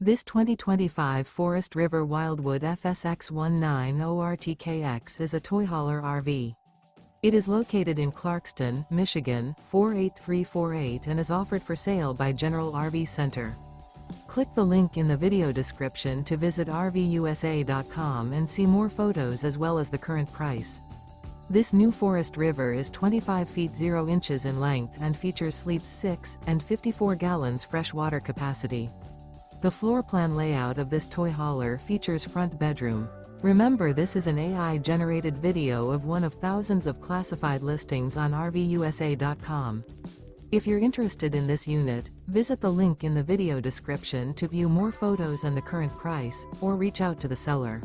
This 2025 Forest River Wildwood FSX 190RTKX is a toy hauler RV. It is located in Clarkston, Michigan, 48348 and is offered for sale by General RV Center. Click the link in the video description to visit RVUSA.com and see more photos as well as the current price. This new Forest River is 25 feet 0 inches in length and features sleeps 6 and 54 gallons fresh water capacity. The floor plan layout of this toy hauler features front bedroom. Remember, this is an AI-generated video of one of thousands of classified listings on RVUSA.com. If you're interested in this unit, visit the link in the video description to view more photos and the current price, or reach out to the seller.